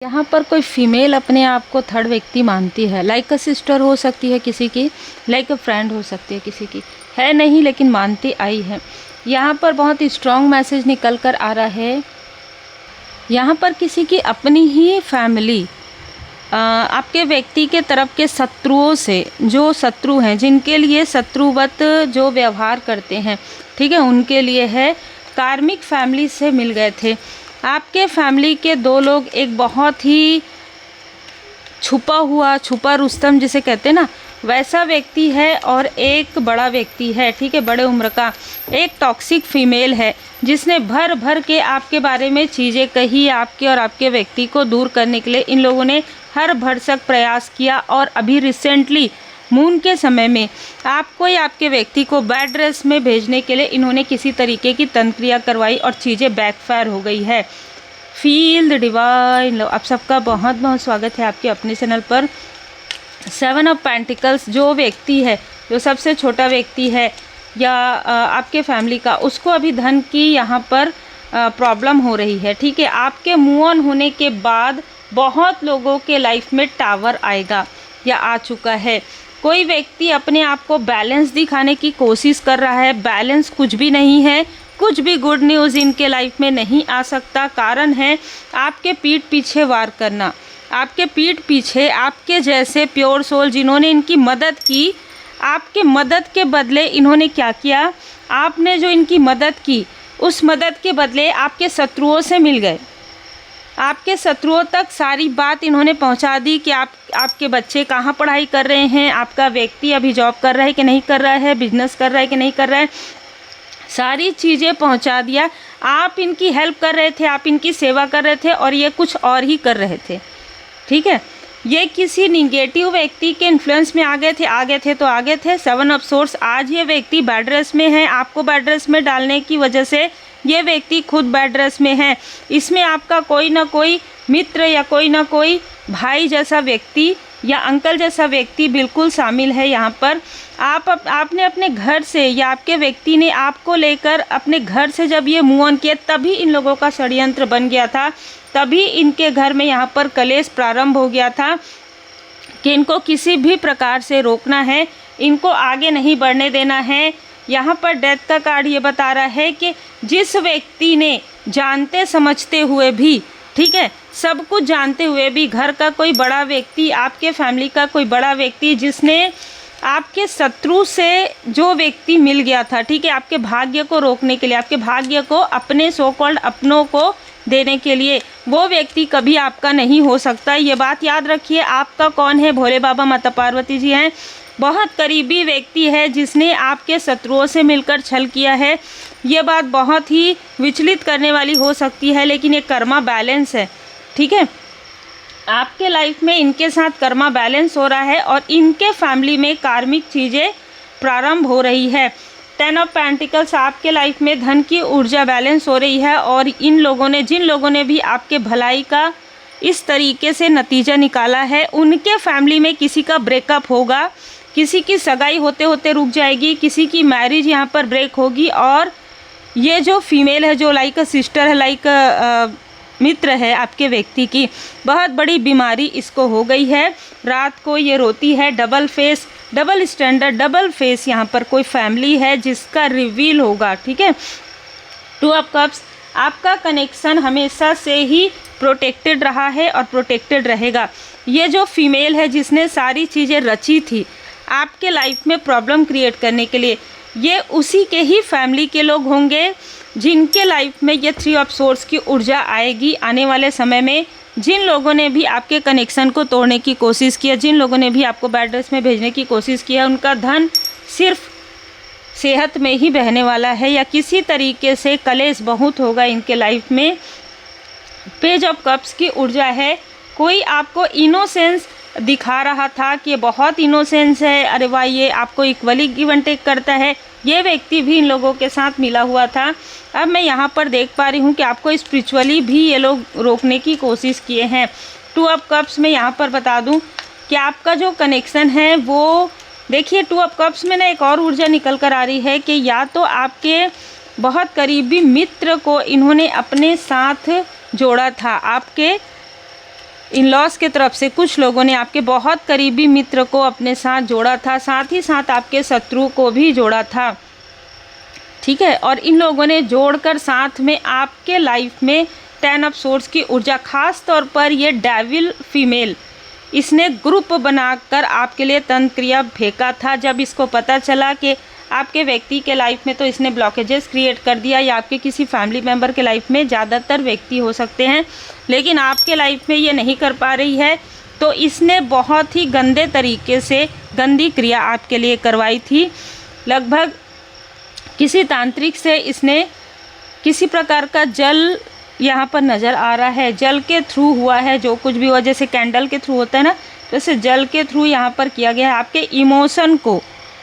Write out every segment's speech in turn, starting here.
यहाँ पर कोई फीमेल अपने आप को थर्ड व्यक्ति मानती है, लाइक अ सिस्टर हो सकती है किसी की, लाइक अ फ्रेंड हो सकती है किसी की, है नहीं लेकिन मानती आई है। यहाँ पर बहुत स्ट्रॉन्ग मैसेज निकल कर आ रहा है। यहाँ पर किसी की अपनी ही फैमिली आपके व्यक्ति के तरफ के शत्रुओं से, जो शत्रु हैं, जिनके लिए शत्रुवत जो व्यवहार करते हैं, ठीक है, उनके लिए है, कार्मिक फैमिली से मिल गए थे। आपके फैमिली के दो लोग, एक बहुत ही छुपा रुस्तम जिसे कहते हैं ना, वैसा व्यक्ति है, और एक बड़ा व्यक्ति है, ठीक है, बड़े उम्र का एक टॉक्सिक फीमेल है, जिसने भर भर के आपके बारे में चीज़ें कही। आपके और आपके व्यक्ति को दूर करने के लिए इन लोगों ने हर भरसक प्रयास किया, और अभी रिसेंटली मून के समय में आपको या आपके व्यक्ति को बैड ड्रेस में भेजने के लिए इन्होंने किसी तरीके की तंत्रिया करवाई और चीज़ें बैकफायर हो गई है। Feel the divine love. आप सबका बहुत बहुत स्वागत है आपके अपने चैनल पर। 7 ऑफ पेंटिकल्स, जो व्यक्ति है, जो सबसे छोटा व्यक्ति है या आपके फैमिली का, उसको अभी धन की यहाँ पर प्रॉब्लम हो रही है, ठीक है। आपके मूव ऑन होने के बाद बहुत लोगों के लाइफ में टावर आएगा या आ चुका है। कोई व्यक्ति अपने आप को बैलेंस दिखाने की कोशिश कर रहा है, बैलेंस कुछ भी नहीं है, कुछ भी गुड न्यूज़ इनके लाइफ में नहीं आ सकता। कारण है आपके पीठ पीछे वार करना, आपके पीठ पीछे आपके जैसे प्योर सोल जिन्होंने इनकी मदद की, आपके मदद के बदले इन्होंने क्या किया, आपने जो इनकी मदद की उस मदद के बदले आपके शत्रुओं से मिल गए। आपके शत्रुओं तक सारी बात इन्होंने पहुंचा दी कि आपके बच्चे कहाँ पढ़ाई कर रहे हैं, आपका व्यक्ति अभी जॉब कर रहा है कि नहीं कर रहा है, बिजनेस कर रहा है कि नहीं कर रहा है, सारी चीज़ें पहुंचा दिया। आप इनकी हेल्प कर रहे थे, आप इनकी सेवा कर रहे थे, और ये कुछ और ही कर रहे थे, ठीक है। ये किसी निगेटिव व्यक्ति के इन्फ्लुएंस में आ गए थे। 7 ऑफ सोर्स। आज ये व्यक्ति बैड ड्रेस में है, आपको बैड ड्रेस में डालने की वजह से ये व्यक्ति खुद बैड ड्रेस में है। इसमें आपका कोई ना कोई मित्र या कोई ना कोई भाई जैसा व्यक्ति या अंकल जैसा व्यक्ति बिल्कुल शामिल है यहाँ पर। आपने अपने घर से, या आपके व्यक्ति ने आपको लेकर अपने घर से जब ये मूव ऑन किया, तभी इन लोगों का षड्यंत्र बन गया था, तभी इनके घर में यहाँ पर कलेश प्रारंभ हो गया था कि इनको किसी भी प्रकार से रोकना है, इनको आगे नहीं बढ़ने देना है। यहाँ पर डेथ का कार्ड ये बता रहा है कि जिस व्यक्ति ने जानते समझते हुए भी, ठीक है, सब कुछ जानते हुए भी, घर का कोई बड़ा व्यक्ति, आपके फैमिली का कोई बड़ा व्यक्ति, जिसने आपके शत्रु से जो व्यक्ति मिल गया था, ठीक है, आपके भाग्य को रोकने के लिए, आपके भाग्य को अपने सो कॉल्ड अपनों को देने के लिए, वो व्यक्ति कभी आपका नहीं हो सकता। ये बात याद रखिए। आपका कौन है? भोले बाबा माता पार्वती जी हैं। बहुत करीबी व्यक्ति है जिसने आपके शत्रुओं से मिलकर छल किया है। ये बात बहुत ही विचलित करने वाली हो सकती है, लेकिन ये कर्मा बैलेंस है, ठीक है। आपके लाइफ में इनके साथ कर्मा बैलेंस हो रहा है, और इनके फैमिली में कार्मिक चीज़ें प्रारंभ हो रही है। 10 ऑफ पेंटिकल्स, आपके लाइफ में धन की ऊर्जा बैलेंस हो रही है, और इन लोगों ने, जिन लोगों ने भी आपके भलाई का इस तरीके से नतीजा निकाला है, उनके फैमिली में किसी का ब्रेकअप होगा, किसी की सगाई होते होते रुक जाएगी, किसी की मैरिज यहाँ पर ब्रेक होगी। और ये जो फीमेल है, जो लाइक अ सिस्टर है, लाइक मित्र है आपके व्यक्ति की, बहुत बड़ी बीमारी इसको हो गई है। रात को ये रोती है। Double face, double standard, double face यहाँ पर कोई फैमिली है जिसका रिवील होगा, ठीक है। 2 ऑफ कप्स, आपका कनेक्शन हमेशा से ही प्रोटेक्टेड रहा है और प्रोटेक्टेड रहेगा। ये जो फीमेल है जिसने सारी चीज़ें रची थी आपके लाइफ में प्रॉब्लम क्रिएट करने के लिए, ये उसी के ही फैमिली के लोग होंगे जिनके लाइफ में ये 3 ऑफ सोर्स की ऊर्जा आएगी आने वाले समय में। जिन लोगों ने भी आपके कनेक्शन को तोड़ने की कोशिश किया, जिन लोगों ने भी आपको बैड ड्रेस में भेजने की कोशिश किया, उनका धन सिर्फ सेहत में ही बहने वाला है, या किसी तरीके से कलेश बहुत होगा इनके लाइफ में। पेज ऑफ कप्स की ऊर्जा है। कोई आपको इनोसेंस दिखा रहा था कि बहुत इनोसेंस है, अरे वाह, ये आपको इक्वली गिव एंड टेक करता है, ये व्यक्ति भी इन लोगों के साथ मिला हुआ था। अब मैं यहाँ पर देख पा रही हूँ कि आपको स्पिरिचुअली भी ये लोग रोकने की कोशिश किए हैं। 2 ऑफ कप्स में यहाँ पर बता दूँ कि आपका जो कनेक्शन है वो, देखिए 2 ऑफ कप्स में ना एक और ऊर्जा निकल कर आ रही है कि या तो आपके बहुत करीबी मित्र को इन्होंने अपने साथ जोड़ा था, आपके इन लॉस के तरफ से कुछ लोगों ने आपके बहुत करीबी मित्र को अपने साथ जोड़ा था, साथ ही साथ आपके शत्रु को भी जोड़ा था, ठीक है। और इन लोगों ने जोड़कर साथ में आपके लाइफ में 10 ऑफ सोर्स की ऊर्जा, खास तौर पर ये डेविल फीमेल, इसने ग्रुप बनाकर आपके लिए तंत्र क्रिया फेंका था। जब इसको पता चला कि आपके व्यक्ति के लाइफ में, तो इसने ब्लॉकेजेस क्रिएट कर दिया, या आपके किसी फैमिली मेम्बर के लाइफ में, ज़्यादातर व्यक्ति हो सकते हैं, लेकिन आपके लाइफ में ये नहीं कर पा रही है, तो इसने बहुत ही गंदे तरीके से गंदी क्रिया आपके लिए करवाई थी। लगभग किसी तांत्रिक से इसने किसी प्रकार का जल यहाँ पर नज़र आ रहा है, जल के थ्रू हुआ है जो कुछ भी हुआ, जैसे कैंडल के थ्रू होता है ना, जैसे जल के थ्रू यहाँ पर किया गया है।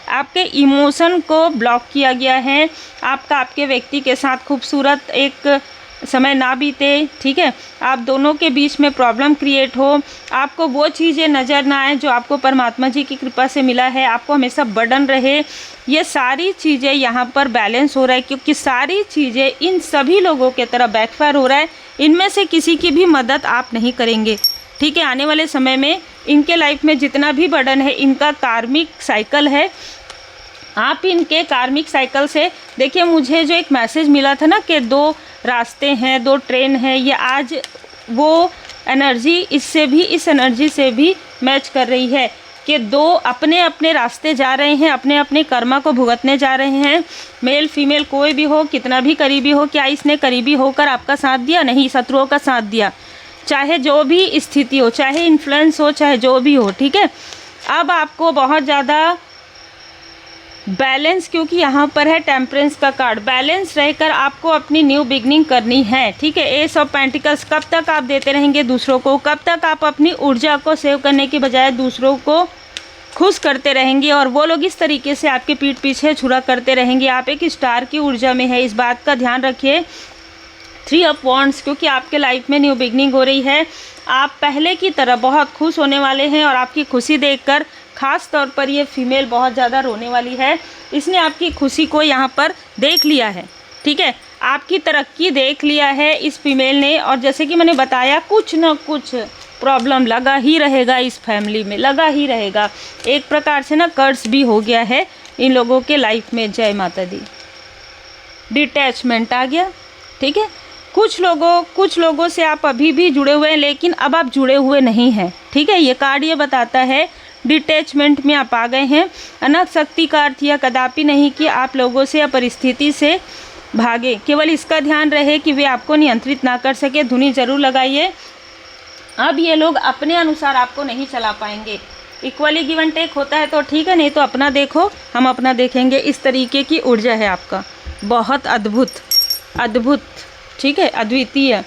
आपके इमोशन को ब्लॉक किया गया है। आपके व्यक्ति के साथ खूबसूरत एक समय ना बीते, ठीक है, आप दोनों के बीच में प्रॉब्लम क्रिएट हो, आपको वो चीज़ें नज़र ना आए जो आपको परमात्मा जी की कृपा से मिला है, आपको हमेशा बर्डन रहे, ये सारी चीज़ें यहाँ पर बैलेंस हो रहा है, क्योंकि सारी चीज़ें इन सभी लोगों के तरफ बैकफायर हो रहा है। इनमें से किसी की भी मदद आप नहीं करेंगे, ठीक है। आने वाले समय में इनके लाइफ में जितना भी बर्डन है, इनका कार्मिक साइकिल है, आप इनके कार्मिक साइकिल से देखिए। मुझे जो एक मैसेज मिला था ना कि 2 रास्ते हैं, 2 ट्रेन हैं, ये आज वो एनर्जी इस एनर्जी से भी मैच कर रही है कि 2 अपने अपने रास्ते जा रहे हैं, अपने अपने कर्मा को भुगतने जा रहे हैं। मेल फीमेल कोई भी हो, कितना भी करीबी हो, क्या इसने करीबी होकर आपका साथ दिया? नहीं, शत्रुओं का साथ दिया, चाहे जो भी स्थिति हो, चाहे इन्फ्लुएंस हो, चाहे जो भी हो, ठीक है। अब आपको बहुत ज़्यादा बैलेंस, क्योंकि यहाँ पर है टेम्परेंस का कार्ड, बैलेंस रहकर आपको अपनी न्यू बिगनिंग करनी है, ठीक है। एस ऑफ पेंटिकल्स, कब तक आप देते रहेंगे दूसरों को? कब तक आप अपनी ऊर्जा को सेव करने के बजाय दूसरों को खुश करते रहेंगे, और वो लोग इस तरीके से आपके पीठ पीछे छुरा करते रहेंगे? आप एक स्टार की ऊर्जा में है, इस बात का ध्यान रखिए। 3 ऑफ वॉन्ड्स, क्योंकि आपके लाइफ में न्यू बिगनिंग हो रही है, आप पहले की तरह बहुत खुश होने वाले हैं, और आपकी खुशी देखकर ख़ास तौर पर ये फीमेल बहुत ज़्यादा रोने वाली है। इसने आपकी खुशी को यहाँ पर देख लिया है, ठीक है, आपकी तरक्की देख लिया है इस फीमेल ने। और जैसे कि मैंने बताया, कुछ ना कुछ प्रॉब्लम लगा ही रहेगा, इस फैमिली में लगा ही रहेगा, एक प्रकार से ना कर्ज भी हो गया है इन लोगों के लाइफ में। जय माता दी। डिटैचमेंट आ गया, ठीक है। कुछ लोगों से आप अभी भी जुड़े हुए हैं, लेकिन अब आप जुड़े हुए नहीं हैं, ठीक है। ये कार्ड ये बताता है डिटैचमेंट में आप आ गए हैं। अनंत शक्ति का अर्थ यह कदापि नहीं कि आप लोगों से या परिस्थिति से भागे, केवल इसका ध्यान रहे कि वे आपको नियंत्रित ना कर सके। धुनी जरूर लगाइए। अब ये लोग अपने अनुसार आपको नहीं चला पाएंगे। इक्वली गिव एंड टेक होता है तो ठीक है, नहीं तो अपना देखो, हम अपना देखेंगे। इस तरीके की ऊर्जा है आपका, बहुत अद्भुत, ठीक है, अद्वितीय।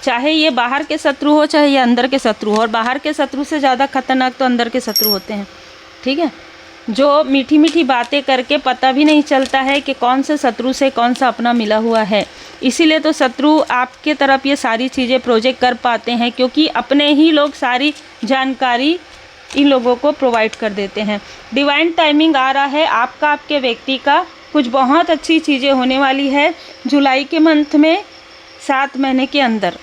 चाहे ये बाहर के शत्रु हो, चाहे ये अंदर के शत्रु हो, और बाहर के शत्रु से ज़्यादा खतरनाक तो अंदर के शत्रु होते हैं, ठीक है, जो मीठी मीठी बातें करके पता भी नहीं चलता है कि कौन से शत्रु से कौन सा अपना मिला हुआ है। इसीलिए तो शत्रु आपके तरफ ये सारी चीज़ें प्रोजेक्ट कर पाते हैं, क्योंकि अपने ही लोग सारी जानकारी इन लोगों को प्रोवाइड कर देते हैं। डिवाइन टाइमिंग आ रहा है आपका, आपके व्यक्ति का, कुछ बहुत अच्छी चीज़ें होने वाली है जुलाई के मंथ में, 7 महीने के अंदर।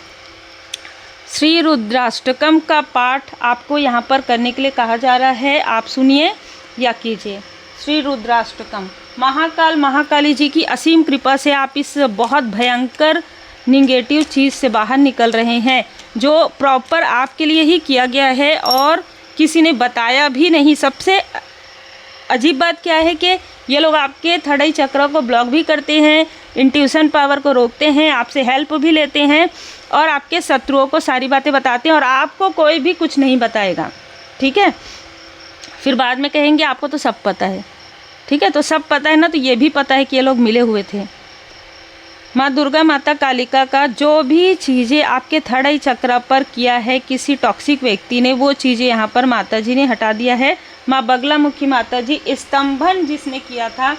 श्री रुद्राष्टकम का पाठ आपको यहाँ पर करने के लिए कहा जा रहा है, आप सुनिए या कीजिए। श्री रुद्राष्टकम, महाकाली जी की असीम कृपा से आप इस बहुत भयंकर निगेटिव चीज़ से बाहर निकल रहे हैं, जो प्रॉपर आपके लिए ही किया गया है और किसी ने बताया भी नहीं। सबसे अजीब बात क्या है कि ये लोग आपके थर्ड आई चक्र को ब्लॉक भी करते हैं, इंट्यूशन पावर को रोकते हैं, आपसे हेल्प भी लेते हैं, और आपके शत्रुओं को सारी बातें बताते हैं, और आपको कोई भी कुछ नहीं बताएगा, ठीक है। फिर बाद में कहेंगे आपको तो सब पता है, ठीक है। तो सब पता है ना, तो ये भी पता है कि ये लोग मिले हुए थे। माँ दुर्गा, माता कालिका का जो भी चीज़ें आपके थर्ड आई चक्र पर किया है किसी टॉक्सिक व्यक्ति ने, वो चीज़ें यहाँ पर माता जी ने हटा दिया है। माँ बगलामुखी माता जी, स्तंभन जिसने किया था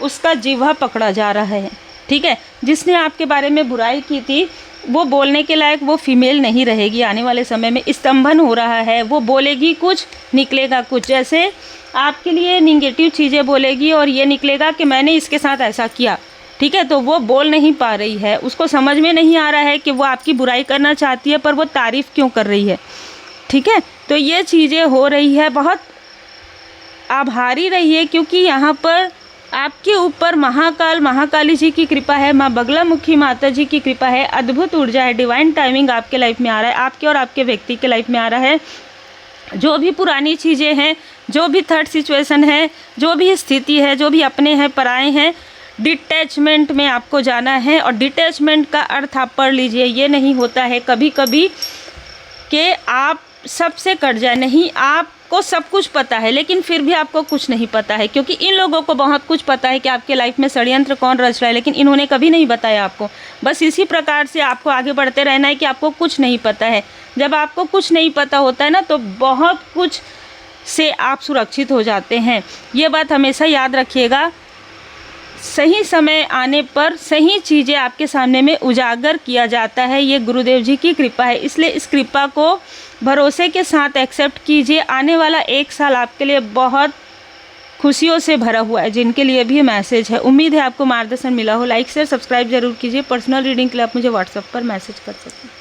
उसका जिह्वा पकड़ा जा रहा है, ठीक है। जिसने आपके बारे में बुराई की थी वो बोलने के लायक वो फीमेल नहीं रहेगी आने वाले समय में। स्तंभन हो रहा है, वो बोलेगी कुछ, निकलेगा कुछ। जैसे आपके लिए निगेटिव चीज़ें बोलेगी और ये निकलेगा कि मैंने इसके साथ ऐसा किया, ठीक है। तो वो बोल नहीं पा रही है, उसको समझ में नहीं आ रहा है कि वो आपकी बुराई करना चाहती है पर वो तारीफ़ क्यों कर रही है। ठीक है, तो ये चीज़ें हो रही है। बहुत आभारी रहिए, क्योंकि यहाँ पर आपके ऊपर महाकाल महाकाली जी की कृपा है, माँ बगलामुखी माता जी की कृपा है, अद्भुत ऊर्जा है, डिवाइन टाइमिंग आपके लाइफ में आ रहा है, आपके और आपके व्यक्ति के लाइफ में आ रहा है। जो भी पुरानी चीज़ें हैं, जो भी थर्ड सिचुएशन है, जो भी स्थिति है, जो भी अपने हैं पराए हैं, डिटैचमेंट में आपको जाना है। और डिटैचमेंट का अर्थ आप पढ़ लीजिए, ये नहीं होता है कभी कभी कि आप सबसे कट जाए, नहीं, आपको सब कुछ पता है लेकिन फिर भी आपको कुछ नहीं पता है, क्योंकि इन लोगों को बहुत कुछ पता है कि आपके लाइफ में षड्यंत्र कौन रच रहा है, लेकिन इन्होंने कभी नहीं बताया आपको। बस इसी प्रकार से आपको आगे बढ़ते रहना है कि आपको कुछ नहीं पता है। जब आपको कुछ नहीं पता होता है ना, तो बहुत कुछ से आप सुरक्षित हो जाते हैं। ये बात हमेशा याद रखिएगा। सही समय आने पर सही चीज़ें आपके सामने में उजागर किया जाता है, ये गुरुदेव जी की कृपा है। इसलिए इस कृपा को भरोसे के साथ एक्सेप्ट कीजिए। आने वाला 1 साल आपके लिए बहुत खुशियों से भरा हुआ है, जिनके लिए भी मैसेज है। उम्मीद है आपको मार्गदर्शन मिला हो। लाइक शेयर सब्सक्राइब जरूर कीजिए। पर्सनल रीडिंग के लिए आप मुझे व्हाट्सएप पर मैसेज कर सकते हैं।